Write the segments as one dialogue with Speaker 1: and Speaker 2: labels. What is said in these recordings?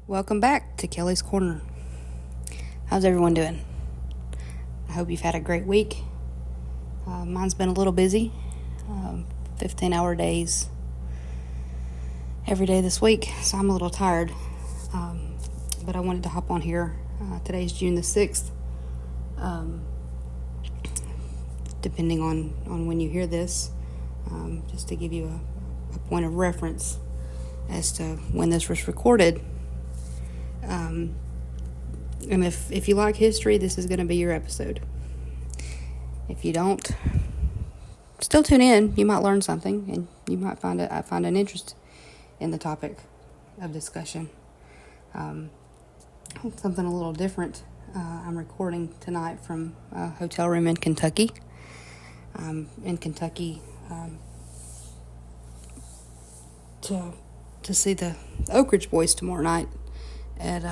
Speaker 1: Welcome back to Kelly's Corner. How's everyone doing? I hope you've had a great week. Mine's been a little busy. 15-hour days every day this week, so I'm a little tired. But I wanted to hop on here. Today's June the 6th. Depending on when you hear this, just to give you a point of reference as to when this was recorded. And if you like history, this is going to be your episode. If you don't, still tune in. You might learn something, and you might find an interest in the topic of discussion. Something a little different. I'm recording tonight from a hotel room in Kentucky. In Kentucky to see the Oak Ridge Boys tomorrow night at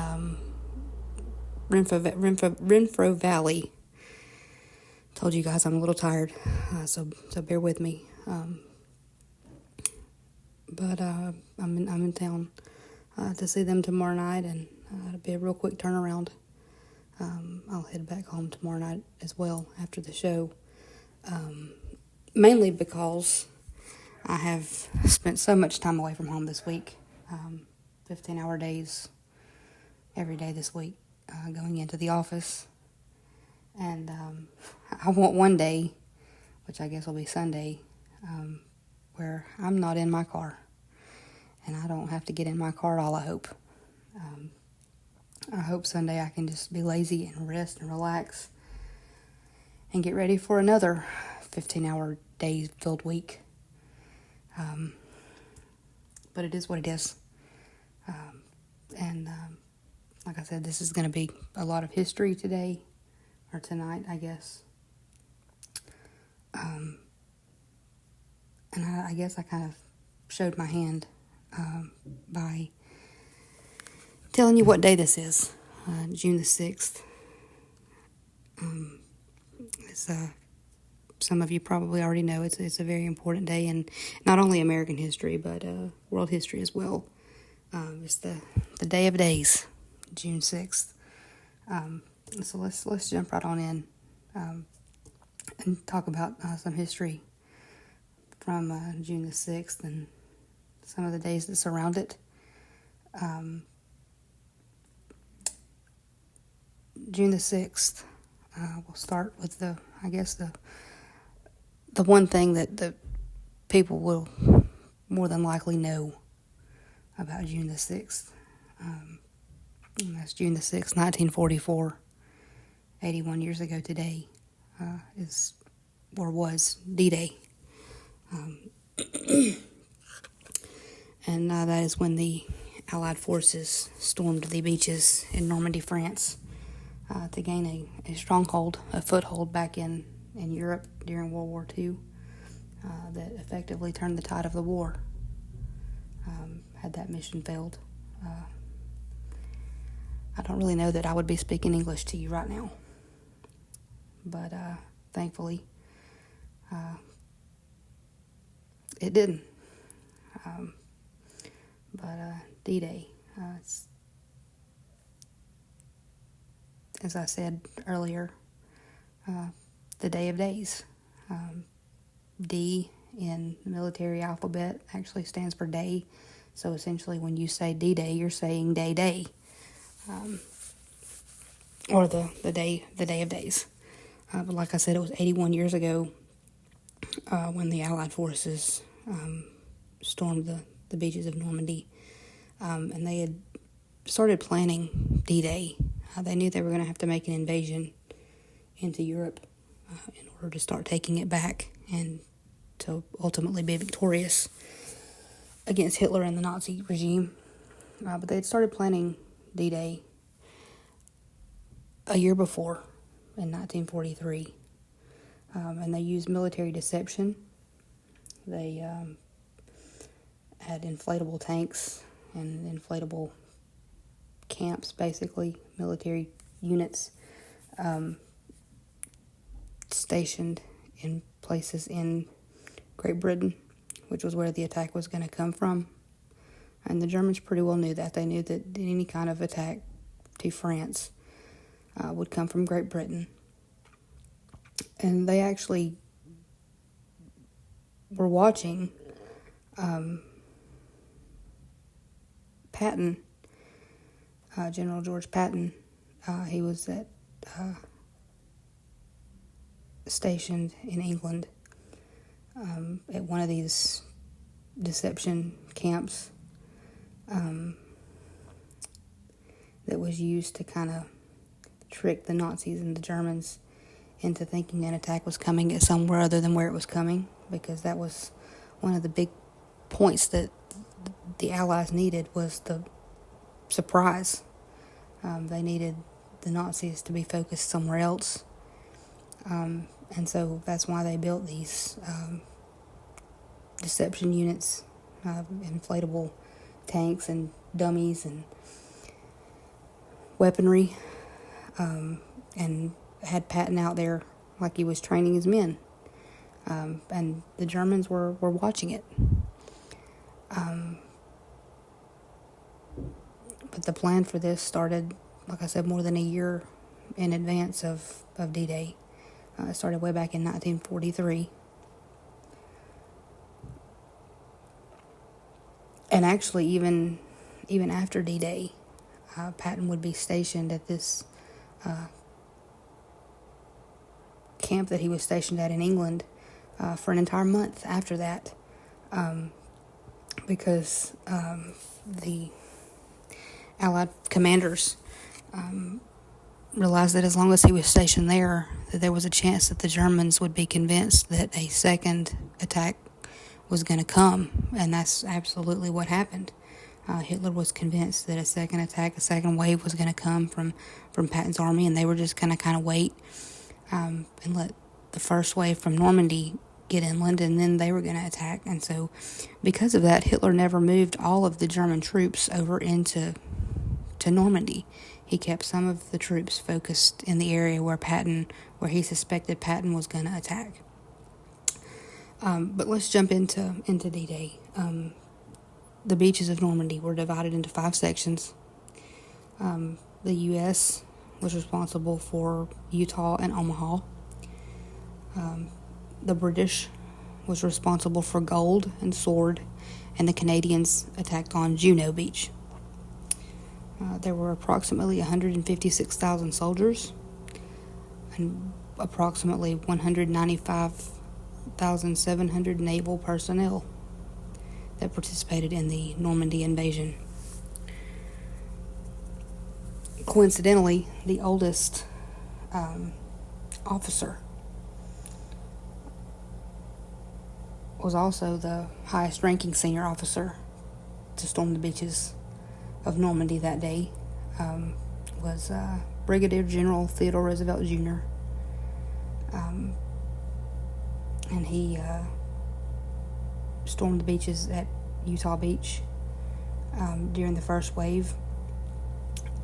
Speaker 1: Renfro Valley. Told you guys I'm a little tired, so bear with me. But I'm in town to see them tomorrow night, and it'll be a real quick turnaround. I'll head back home tomorrow night as well after the show. Mainly because I have spent so much time away from home this week. 15-hour days every day this week, going into the office. And I want one day, which I guess will be Sunday, where I'm not in my car. And I don't have to get in my car at all, I hope. I hope Sunday I can just be lazy and rest and relax and get ready for another 15-hour day-filled week. But it is what it is. And like I said, this is going to be a lot of history today, or tonight, I guess. And I guess I kind of showed my hand by telling you what day this is, June the 6th. It's some of you probably already know it's a very important day in not only American history, but world history as well. It's the day of days, June 6th. So let's jump right on in and talk about some history from June the 6th and some of the days that surround it. June the 6th, we'll start with the one thing that the people will more than likely know about June the 6th. And that's June the 6th, 1944. 81 years ago today was D-Day. And that is when the Allied forces stormed the beaches in Normandy, France, to gain a stronghold, a foothold back in Europe during World War II, that effectively turned the tide of the war. Had that mission failed, I don't really know that I would be speaking English to you right now. But thankfully, it didn't. But D-Day, it's, as I said earlier, the day of days. D in the military alphabet actually stands for day. So essentially when you say D-Day, you're saying day. Or the day of days. But like I said, it was 81 years ago when the Allied forces stormed the beaches of Normandy. And they had started planning D-Day. They knew they were going to have to make an invasion into Europe in order to start taking it back and to ultimately be victorious against Hitler and the Nazi regime. But they had started planning D-Day a year before, in 1943. And they used military deception. They had inflatable tanks and inflatable camps, basically, military units stationed in places in Great Britain, which was where the attack was going to come from. And the Germans pretty well knew that. They knew that any kind of attack to France would come from Great Britain. And they actually were watching Patton, General George Patton. He was stationed in England at one of these deception camps that was used to kind of trick the Nazis and the Germans into thinking an attack was coming at somewhere other than where it was coming, because that was one of the big points that the Allies needed, was the surprise. They needed the Nazis to be focused somewhere else. And so that's why they built these deception units, inflatable tanks and dummies and weaponry, and had Patton out there like he was training his men. And the Germans were watching it. But the plan for this started, like I said, more than a year in advance of D-Day. It started way back in 1943. And actually, even after D-Day, Patton would be stationed at this camp that he was stationed at in England for an entire month after that, because the Allied commanders realized that as long as he was stationed there, that there was a chance that the Germans would be convinced that a second attack was going to come, and that's absolutely what happened. Hitler was convinced that a second attack, a second wave was going to come from Patton's army, and they were just going to kind of wait and let the first wave from Normandy get inland, and then they were going to attack. And so because of that, Hitler never moved all of the German troops over into Normandy. He kept some of the troops focused in the area where he suspected Patton was going to attack. But let's jump into D-Day. The beaches of Normandy were divided into 5 sections. The U.S. was responsible for Utah and Omaha. The British was responsible for Gold and Sword, and the Canadians attacked on Juno Beach. There were approximately 156,000 soldiers and approximately 195,700 naval personnel that participated in the Normandy invasion. Coincidentally, the oldest officer was also the highest ranking senior officer to storm the beaches of Normandy that day, was Brigadier General Theodore Roosevelt Jr. And he stormed the beaches at Utah Beach during the first wave,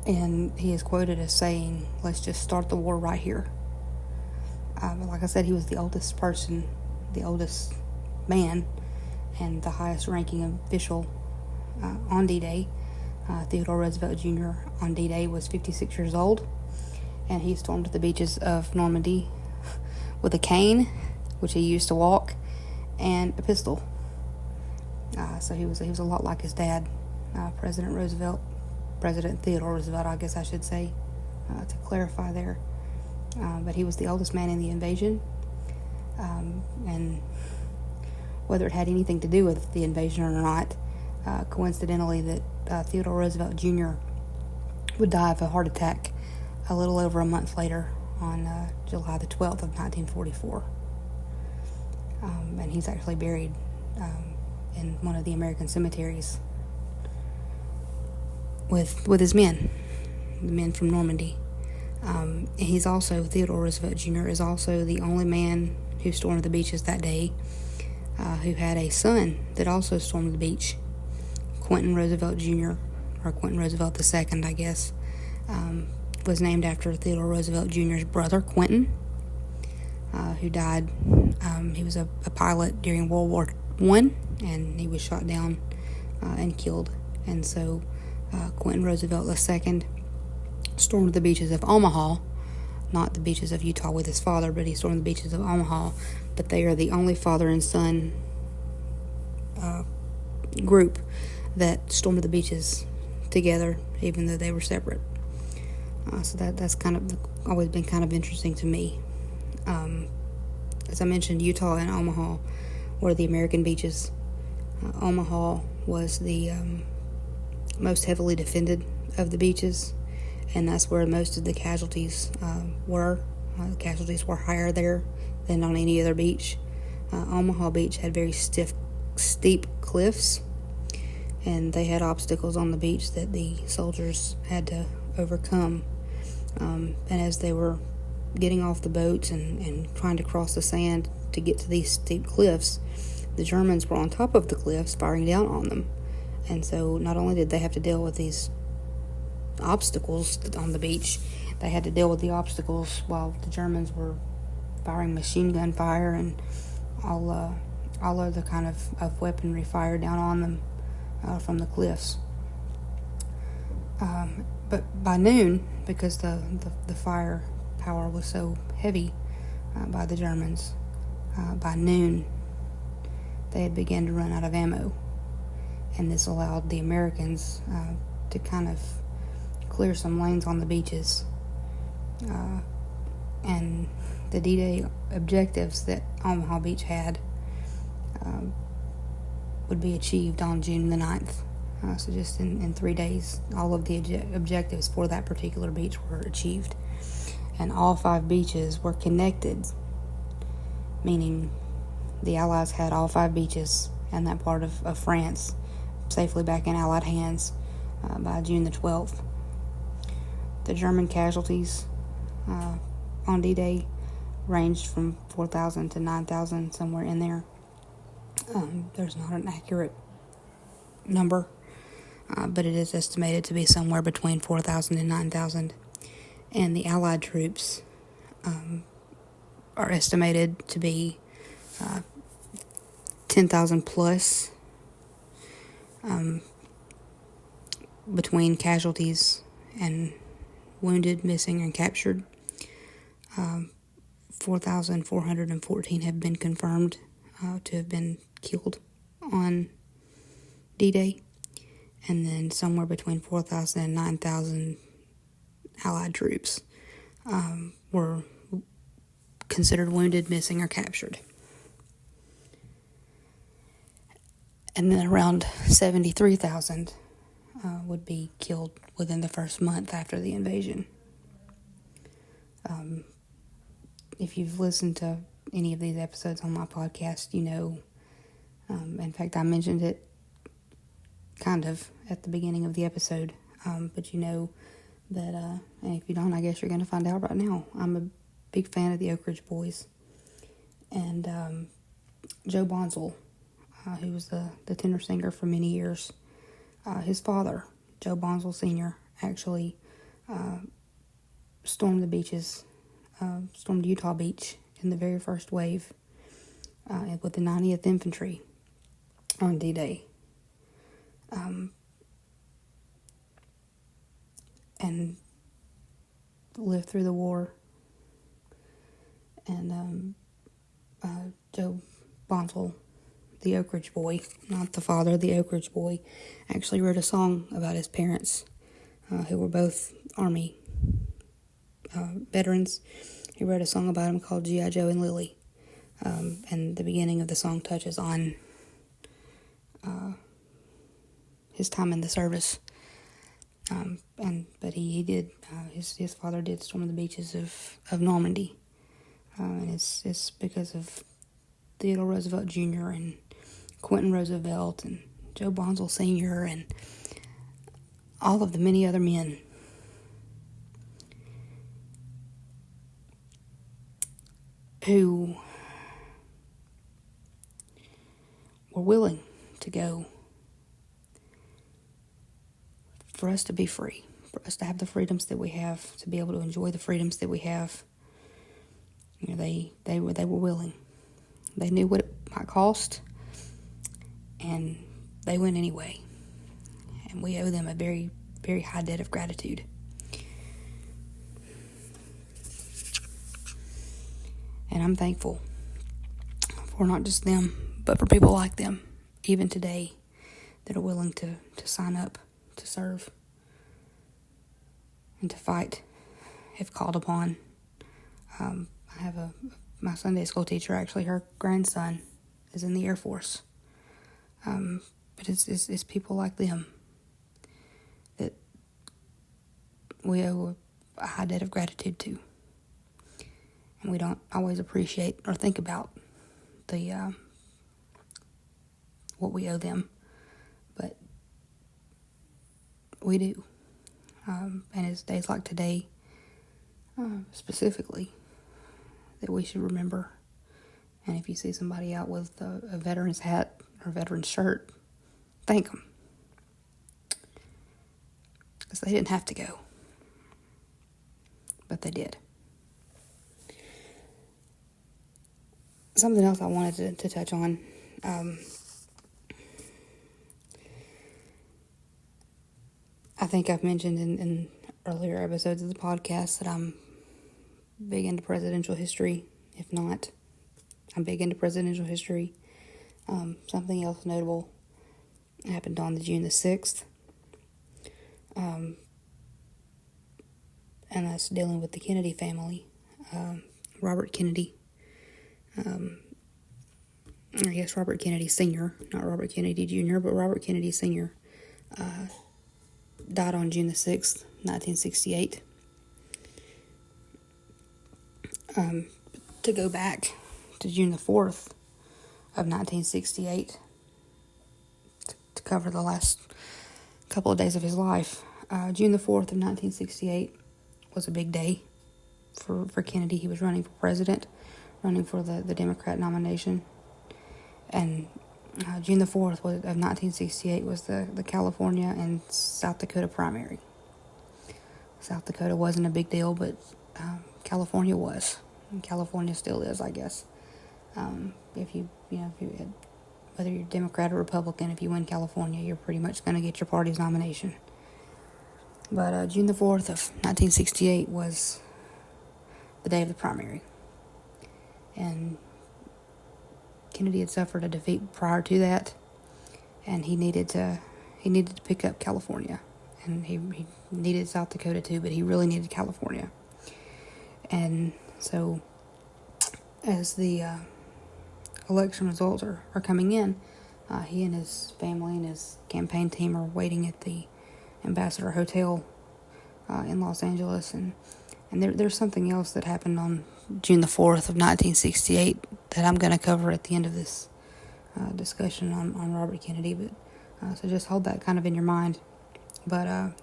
Speaker 1: and he is quoted as saying, "Let's just start the war right here." Like I said, he was the oldest person, the oldest man, and the highest ranking official on D-Day. Theodore Roosevelt Jr. on D-Day was 56 years old, and he stormed the beaches of Normandy with a cane, which he used to walk, and a pistol. So he was a lot like his dad, President Theodore Roosevelt, I guess I should say, to clarify there. But he was the oldest man in the invasion, and whether it had anything to do with the invasion or not, coincidentally, that Theodore Roosevelt Jr. would die of a heart attack a little over a month later on July the 12th of 1944. And he's actually buried in one of the American cemeteries with his men, the men from Normandy. Theodore Roosevelt Jr. is also the only man who stormed the beaches that day who had a son that also stormed the beach. Quentin Roosevelt Jr., or Quentin Roosevelt II, I guess, was named after Theodore Roosevelt Jr.'s brother, Quentin, who died. He was a pilot during World War I, and he was shot down and killed And so Quentin Roosevelt II stormed the beaches of Omaha, not the beaches of Utah with his father, but he stormed the beaches of Omaha. But they are the only father and son group that stormed the beaches together, even though they were separate. So that's kind of always been kind of interesting to me. As I mentioned, Utah and Omaha were the American beaches. Omaha was the most heavily defended of the beaches, and that's where most of the casualties were. The casualties were higher there than on any other beach. Omaha Beach had very steep cliffs, and they had obstacles on the beach that the soldiers had to overcome. And as they were getting off the boats and trying to cross the sand to get to these steep cliffs, the Germans were on top of the cliffs firing down on them. And so not only did they have to deal with these obstacles on the beach, they had to deal with the obstacles while the Germans were firing machine gun fire and all other kind of weaponry fire down on them from the cliffs. But by noon, because the fire power was so heavy by the Germans, by noon they had begun to run out of ammo, and this allowed the Americans to kind of clear some lanes on the beaches, and the D-Day objectives that Omaha Beach had would be achieved on June the 9th. So just in 3 days, all of the objectives for that particular beach were achieved. And all 5 beaches were connected, meaning the Allies had all 5 beaches and that part of France safely back in Allied hands by June the 12th. The German casualties on D-Day ranged from 4,000 to 9,000, somewhere in there. There's not an accurate number, but it is estimated to be somewhere between 4,000 and 9,000. And the Allied troops are estimated to be 10,000 plus, between casualties and wounded, missing, and captured. 4,414 have been confirmed to have been killed on D-Day, and then somewhere between 4,000 and 9,000 Allied troops were considered wounded, missing, or captured. And then around 73,000 would be killed within the first month after the invasion. If you've listened to any of these episodes on my podcast, you know, in fact, I mentioned it kind of at the beginning of the episode, but you know that, and if you don't, I guess you're going to find out right now. I'm a big fan of the Oak Ridge Boys, and Joe Bonsall, who was the tenor singer for many years, his father, Joe Bonsall Sr., actually stormed the beaches, stormed Utah Beach in the very first wave with the 90th Infantry on D-Day. And lived through the war. And Joe Bonsall, the Oak Ridge Boy, not the father, the Oak Ridge Boy, actually wrote a song about his parents, who were both Army veterans. He wrote a song about him called G.I. Joe and Lily. And the beginning of the song touches on his time in the service. But he did, his father did storm the beaches of Normandy. And it's because of Theodore Roosevelt Jr. and Quentin Roosevelt and Joe Bonsall Sr. and all of the many other men who were willing to go for us to be free, for us to have the freedoms that we have, to be able to enjoy the freedoms that we have. You know, they were willing. They knew what it might cost, and they went anyway. and we owe them a very, very high debt of gratitude. And I'm thankful for not just them, but for people like them, even today, that are willing to sign up, to serve, and to fight if called upon. I have my Sunday school teacher, actually, her grandson is in the Air Force. But it's people like them that we owe a high debt of gratitude to. And we don't always appreciate or think about the what we owe them, but we do. And it's days like today, specifically, that we should remember. And if you see somebody out with a veteran's hat or veteran's shirt, thank them. Because they didn't have to go. But they did. Something else I wanted to touch on. I think I've mentioned in earlier episodes of the podcast that I'm big into presidential history. If not, I'm big into presidential history. Something else notable happened on June the 6th. And that's dealing with the Kennedy family. Robert Kennedy. I guess Robert Kennedy Sr., not Robert Kennedy Jr., but Robert Kennedy Sr. Died on June the 6th, 1968. To go back to June the 4th of 1968, to cover the last couple of days of his life, June the 4th of 1968 was a big day for Kennedy. He was running for president, running for the Democrat nomination. And June the 4th of 1968 was the California and South Dakota primary. South Dakota wasn't a big deal, but California was. And California still is, I guess. Whether you're Democrat or Republican, if you win California, you're pretty much going to get your party's nomination. But June the 4th of 1968 was the day of the primary. And Kennedy had suffered a defeat prior to that, and he needed to pick up California. And he needed South Dakota too, but he really needed California. And so, as the election results are coming in, he and his family and his campaign team are waiting at the Ambassador Hotel in Los Angeles. And there's something else that happened on June the 4th of 1968 that I'm going to cover at the end of this discussion on Robert Kennedy. But so just hold that kind of in your mind. But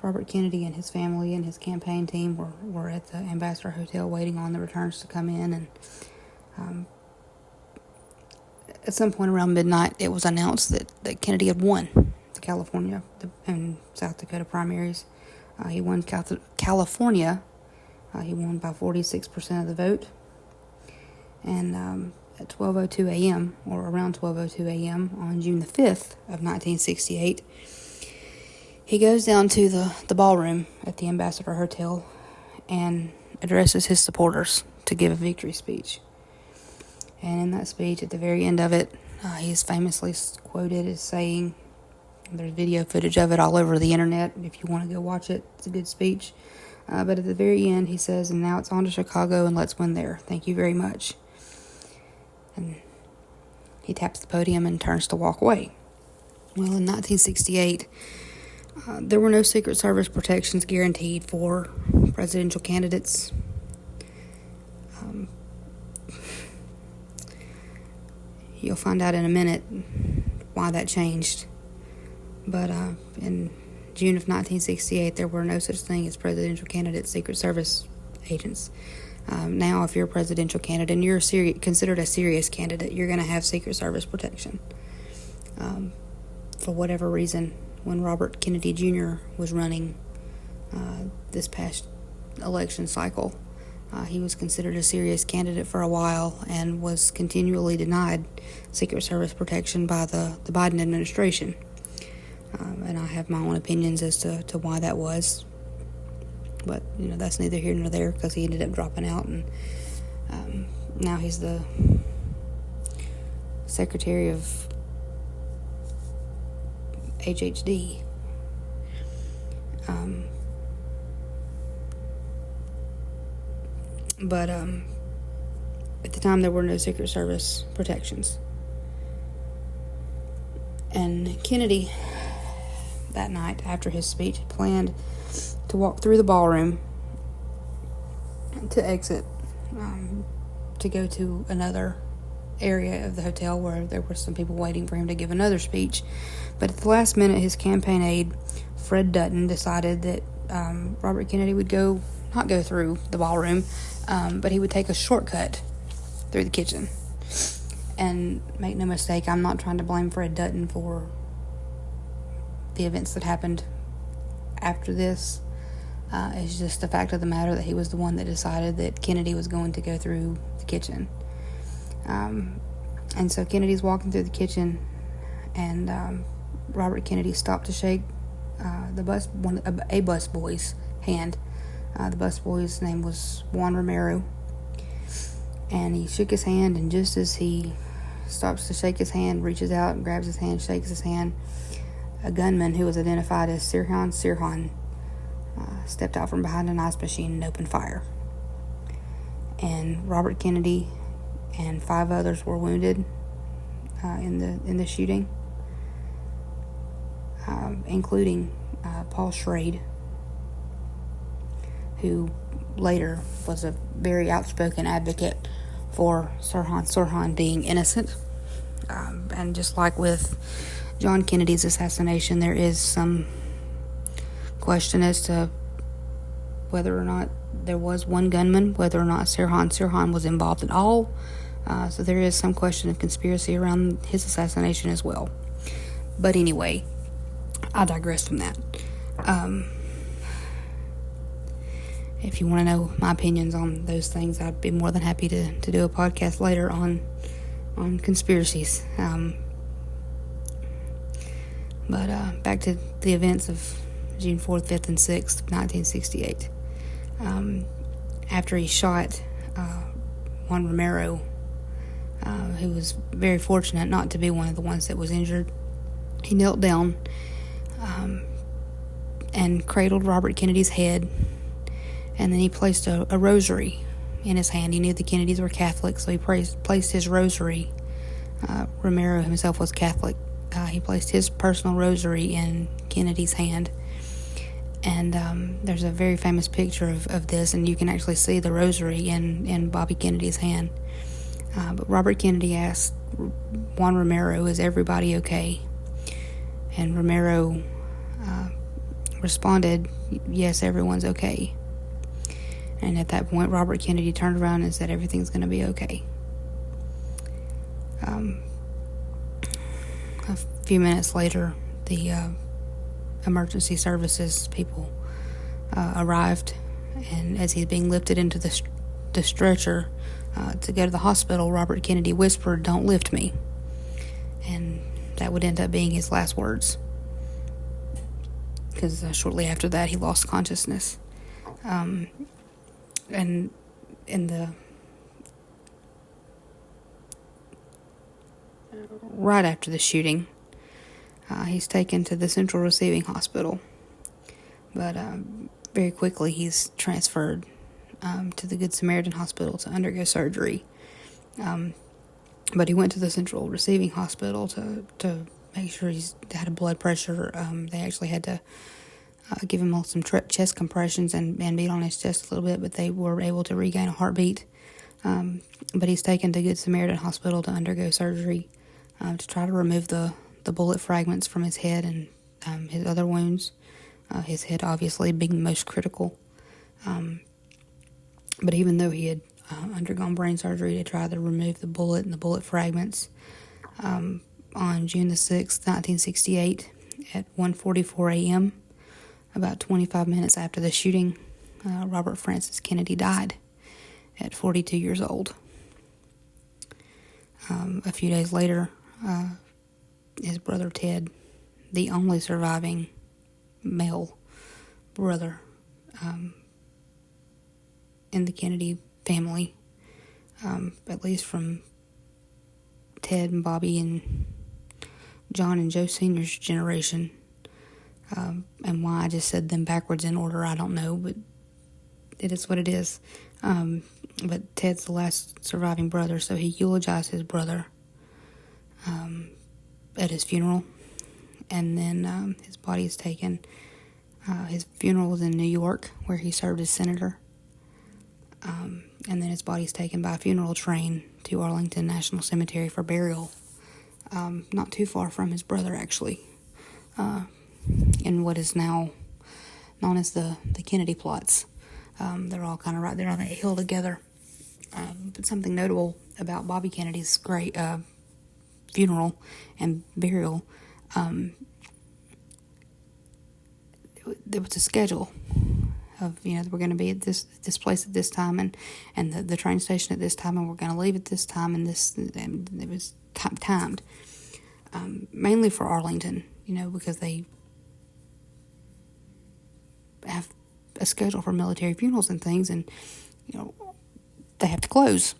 Speaker 1: Robert Kennedy and his family and his campaign team were at the Ambassador Hotel waiting on the returns to come in. And at some point around midnight, it was announced that Kennedy had won the California and South Dakota primaries. He won California. He won by 46% of the vote. And at 12:02 a.m., or around 12:02 a.m. on June the 5th of 1968, he goes down to the ballroom at the Ambassador Hotel and addresses his supporters to give a victory speech. And in that speech, at the very end of it, he is famously quoted as saying, there's video footage of it all over the internet if you want to go watch it. It's a good speech. But at the very end, he says, "And now it's on to Chicago, and let's win there. Thank you very much." And he taps the podium and turns to walk away. Well, in 1968, there were no Secret Service protections guaranteed for presidential candidates. You'll find out in a minute why that changed. But in June of 1968, there were no such thing as presidential candidates, Secret Service agents. Now, if you're a presidential candidate and you're considered a serious candidate, you're going to have Secret Service protection. For whatever reason, when Robert Kennedy Jr. was running this past election cycle, he was considered a serious candidate for a while and was continually denied Secret Service protection by the Biden administration. And I have my own opinions as to why that was. But, that's neither here nor there, because he ended up dropping out, and now he's the secretary of HHD. But at the time, there were no Secret Service protections. And Kennedy, that night after his speech, planned to walk through the ballroom to exit, to go to another area of the hotel where there were some people waiting for him to give another speech. But at the last minute, his campaign aide, Fred Dutton, decided that Robert Kennedy would not go through the ballroom, but he would take a shortcut through the kitchen. And make no mistake, I'm not trying to blame Fred Dutton for the events that happened after this. It's just the fact of the matter that he was the one that decided that Kennedy was going to go through the kitchen. And so Kennedy's walking through the kitchen, and Robert Kennedy stopped to shake a bus boy's hand. The bus boy's name was Juan Romero. And he shook his hand, and just as he stops to shake his hand, reaches out and grabs his hand, shakes his hand, a gunman who was identified as Sirhan stepped out from behind an ice machine and opened fire. And Robert Kennedy and 5 others were wounded in the shooting, including Paul Schrade, who later was a very outspoken advocate for Sirhan being innocent. And just like with John Kennedy's assassination, there is some question as to whether or not there was one gunman, whether or not Sirhan was involved at all. So there is some question of conspiracy around his assassination as well. But anyway, I digress from that. If you want to know my opinions on those things, I'd be more than happy to do a podcast later on conspiracies. But back to the events of June 4th, 5th, and 6th, 1968. After he shot Juan Romero, who was very fortunate not to be one of the ones that was injured, he knelt down and cradled Robert Kennedy's head, and then he placed a rosary in his hand. He knew the Kennedys were Catholic, so he placed his rosary. Romero himself was Catholic. He placed his personal rosary in Kennedy's hand. And there's a very famous picture of this, and you can actually see the rosary in Bobby Kennedy's hand. But Robert Kennedy asked Juan Romero, "Is everybody okay?" And Romero responded, "Yes, everyone's okay." And at that point, Robert Kennedy turned around and said, "Everything's going to be okay." A few minutes later, the emergency services people arrived, and as he's being lifted into the stretcher to go to the hospital, Robert Kennedy whispered, "Don't lift me." And that would end up being his last words, because shortly after that, he lost consciousness. And right after the shooting, he's taken to the Central Receiving Hospital, but very quickly he's transferred to the Good Samaritan Hospital to undergo surgery. But he went to the Central Receiving Hospital to make sure he's had a blood pressure. They actually had to give him some chest compressions and beat on his chest a little bit, but they were able to regain a heartbeat. But he's taken to Good Samaritan Hospital to undergo surgery to try to remove the bullet fragments from his head and his other wounds. His head obviously being the most critical. But even though he had undergone brain surgery to try to remove the bullet and the bullet fragments, on June the 6th, 1968, at 1:44 a.m., about 25 minutes after the shooting, Robert Francis Kennedy died at 42 years old. A few days later, his brother Ted the only surviving male brother in the Kennedy family, at least from Ted and Bobby and John and Joe Sr.'s generation. And why I just said them backwards in order, I don't know, but it is what it is. But Ted's the last surviving brother, so he eulogized his brother at his funeral, and then his body is taken. His funeral was in New York, where he served as senator, and then his body is taken by a funeral train to Arlington National Cemetery for burial, not too far from his brother, actually, in what is now known as the Kennedy plots. They're all kind of right there on that hill together. But something notable about Bobby Kennedy's great funeral and burial, there was a schedule of, we're going to be at this place at this time, and the train station at this time, and we're going to leave at this time, and it was timed, mainly for Arlington, because they have a schedule for military funerals and things, and they have to close.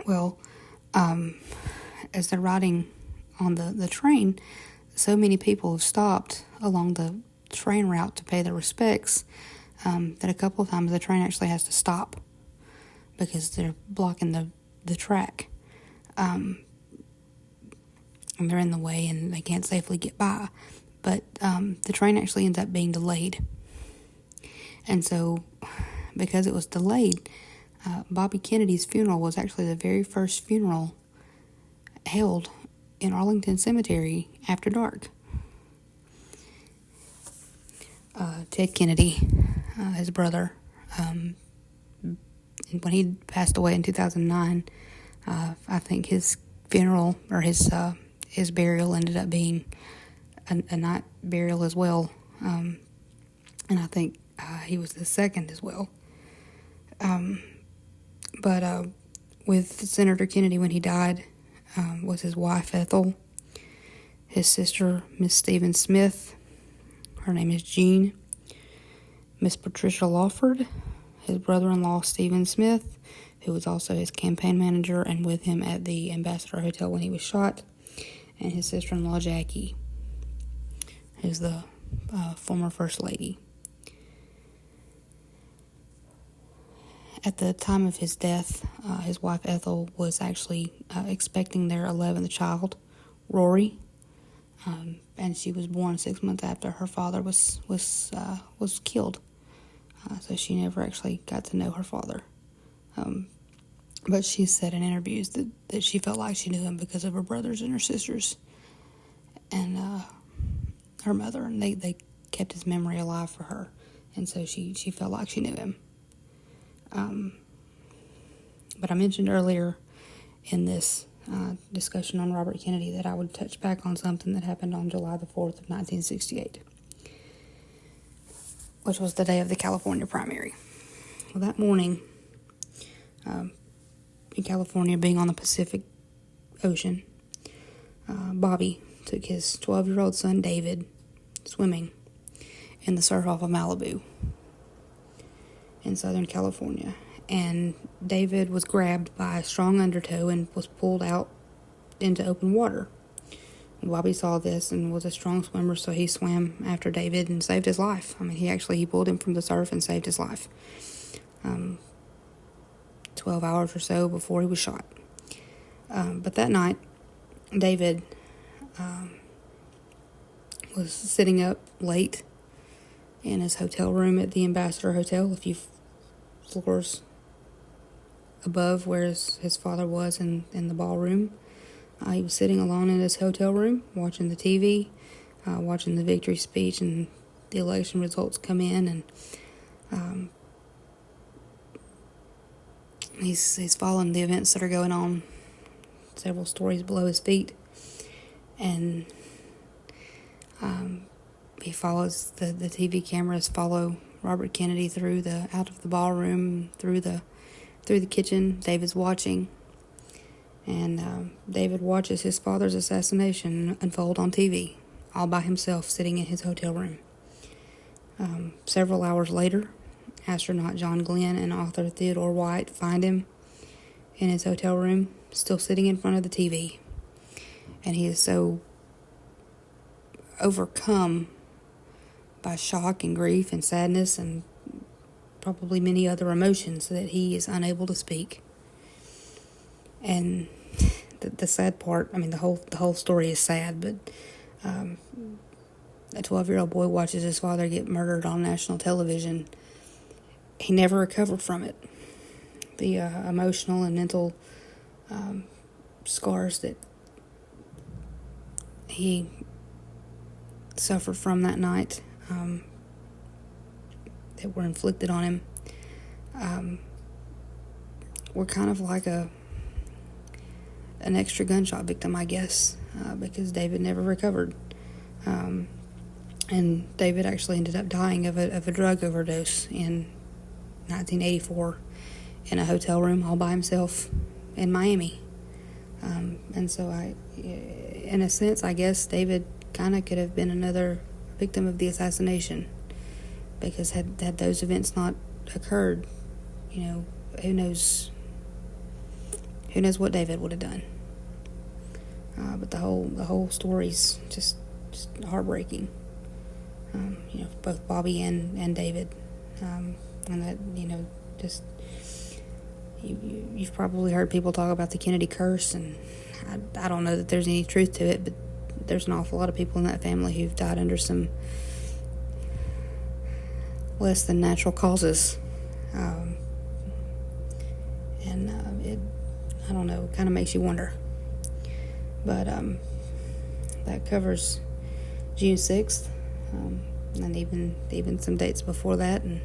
Speaker 1: Well, as they're riding on the train, so many people have stopped along the train route to pay their respects, that a couple of times the train actually has to stop because they're blocking the track, and they're in the way and they can't safely get by. But the train actually ends up being delayed. And so, because it was delayed, Bobby Kennedy's funeral was actually the very first funeral held in Arlington Cemetery after dark. Ted Kennedy, his brother, when he passed away in 2009, I think his funeral, or his burial, ended up being a night burial as well, and I think he was the second as well. But with Senator Kennedy, when he died, was his wife Ethel, his sister Miss Stephen Smith, her name is Jean, Miss Patricia Lawford, his brother-in-law Stephen Smith, who was also his campaign manager and with him at the Ambassador Hotel when he was shot, and his sister-in-law Jackie, who's the former First Lady. At the time of his death, his wife Ethel was actually expecting their 11th child, Rory, and she was born 6 months after her father was killed. So she never actually got to know her father. But she said in interviews that she felt like she knew him because of her brothers and her sisters and her mother, and they kept his memory alive for her, and so she felt like she knew him. But I mentioned earlier in this discussion on Robert Kennedy that I would touch back on something that happened on July the 4th of 1968, which was the day of the California primary. Well, that morning, in California, being on the Pacific Ocean, Bobby took his 12-year-old son David swimming in the surf off of Malibu in Southern California, and David was grabbed by a strong undertow and was pulled out into open water. Bobby saw this and was a strong swimmer, so he swam after David and saved his life. I mean, he pulled him from the surf and saved his life 12 hours or so before he was shot. But that night, David was sitting up late in his hotel room at the Ambassador Hotel, a few floors above where his father was in the ballroom. He was sitting alone in his hotel room, watching the TV, watching the victory speech and the election results come in, and he's following the events that are going on several stories below his feet, and he follows the TV cameras follow Robert Kennedy out of the ballroom, through the kitchen. David's watching, and David watches his father's assassination unfold on TV all by himself, sitting in his hotel room. Several hours later, astronaut John Glenn and author Theodore White find him in his hotel room, still sitting in front of the TV. And he is so overcome by shock and grief and sadness and probably many other emotions that he is unable to speak. And the sad part, I mean, the whole story is sad, but a 12-year-old boy watches his father get murdered on national television. He never recovered from it. The emotional and mental scars that he suffered from that night, that were inflicted on him, were kind of like an extra gunshot victim, I guess, because David never recovered. And David actually ended up dying of a drug overdose in 1984 in a hotel room all by himself in Miami. And so in a sense, I guess David kind of could have been another victim of the assassination, because had those events not occurred, who knows what David would have done. But the whole story's just heartbreaking. Both Bobby and David, and that just you've probably heard people talk about the Kennedy curse, and I don't know that there's any truth to it, but there's an awful lot of people in that family who've died under some less than natural causes, and it, I don't know, kind of makes you wonder. But that covers June 6th, and even some dates before that, and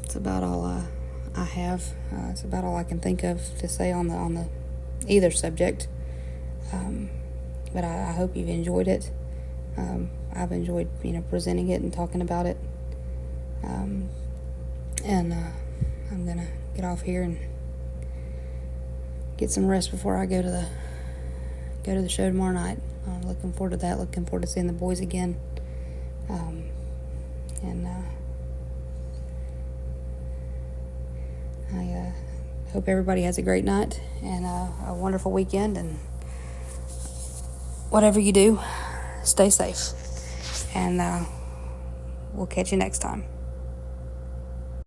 Speaker 1: it's about all I have. It's about all I can think of to say on the either subject. But I hope you've enjoyed it. I've enjoyed presenting it and talking about it. And I'm gonna get off here and get some rest before I go to the show tomorrow night. Looking forward to that. Looking forward to seeing the boys again. And I hope everybody has a great night and a wonderful weekend. And whatever you do, stay safe. And we'll catch you next time.